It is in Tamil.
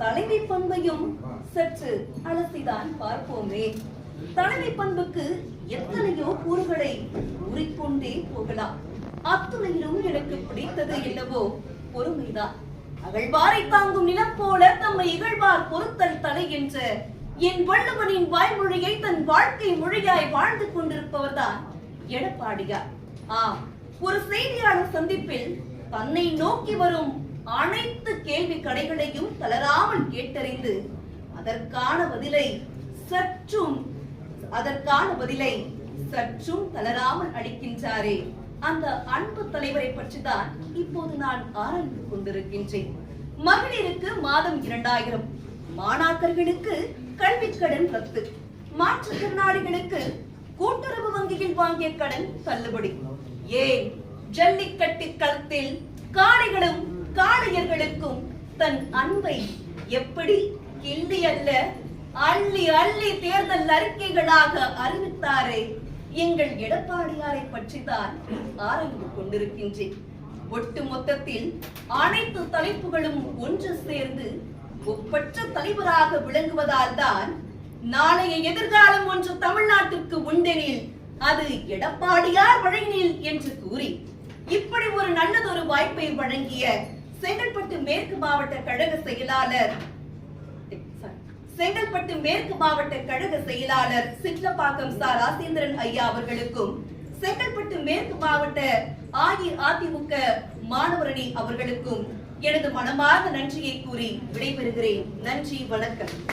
தலைமை பண்பையும் சற்று அலசிதான் பார்ப்போமே. தலைமை பண்புக்கு எத்தனையோ கூறுகளை கூறிக்கொண்டே போகலாம். அத்துணையிலும் எனக்கு பிடித்தது என்னவோ பொறுமைதான். அகழ்வாரை தாங்கும் நிலம் போல தம்மை இகழ்வார் பொறுத்தல் தலை என்ற என் வள்ளுவனின் வாய்மொழியை தன் வாழ்க்கை மொழியாய் வாழ்ந்து கொண்டிருப்பவர்தான் எடப்பாடியார். ஒரு செய்தியாளர் சந்திப்பில் தன்னை நோக்கி வரும் அனைத்து கேள்வி கடைகளையும் தளராமல் கேட்டறிந்து அதற்கான பதிலை சற்றும் தளராமல் அளிக்கின்றாரே, அந்த அன்பு தலைவரை பற்றிதான் இப்போது நான் ஆராய்ந்து கொண்டிருக்கின்றேன். மகளிருக்கு மாதம் 2000, மாணாக்கர்களுக்கு கல்விக்கடன் ரத்து, மாற்றுத்திறனாளிகளுக்கு கூட்டுறவு வங்கியில் வாங்கிய கடன் தள்ளுபடி, ஏன் ஜல்லிக்கட்டு களத்தில் காளைகளும் காளையர்களுக்கும் தன் அன்பை எப்படி கிள்ளி அல்ல அள்ளி அள்ளி தேர்தல் அறிக்கைகளாக அறிவித்தாரே, எங்கள் எடப்பாடியாரை பற்றி தான் ஆராய்ந்து கொண்டிருக்கின்றேன். ஒட்டு மொத்தத்தில் அனைத்து தலைப்புகளும் ஒன்று சேர்ந்து ஒப்பற்ற தலைவராக விளங்குவதால் தான் நாளைய எதிர்காலம் ஒன்று தமிழ்நாட்டிற்கு உண்டெனில் அது எடப்பாடியார் வழங்கினில் என்று கூறி இப்படி ஒரு நல்லதொரு வாய்ப்பை வழங்கிய செங்கல்பட்டு மேற்கு மாவட்ட கழக செயலாளர் சிட்லப்பாக்கம் சா. ராசேந்திரன் ஐயா அவர்களுக்கும், செங்கல்பட்டு மேற்கு மாவட்ட அஇஅதிமுக மாணவரணி அவர்களுக்கும் எனது மனமார்ந்த நன்றியை கூறி விடைபெறுகிறேன். நன்றி, வணக்கம்.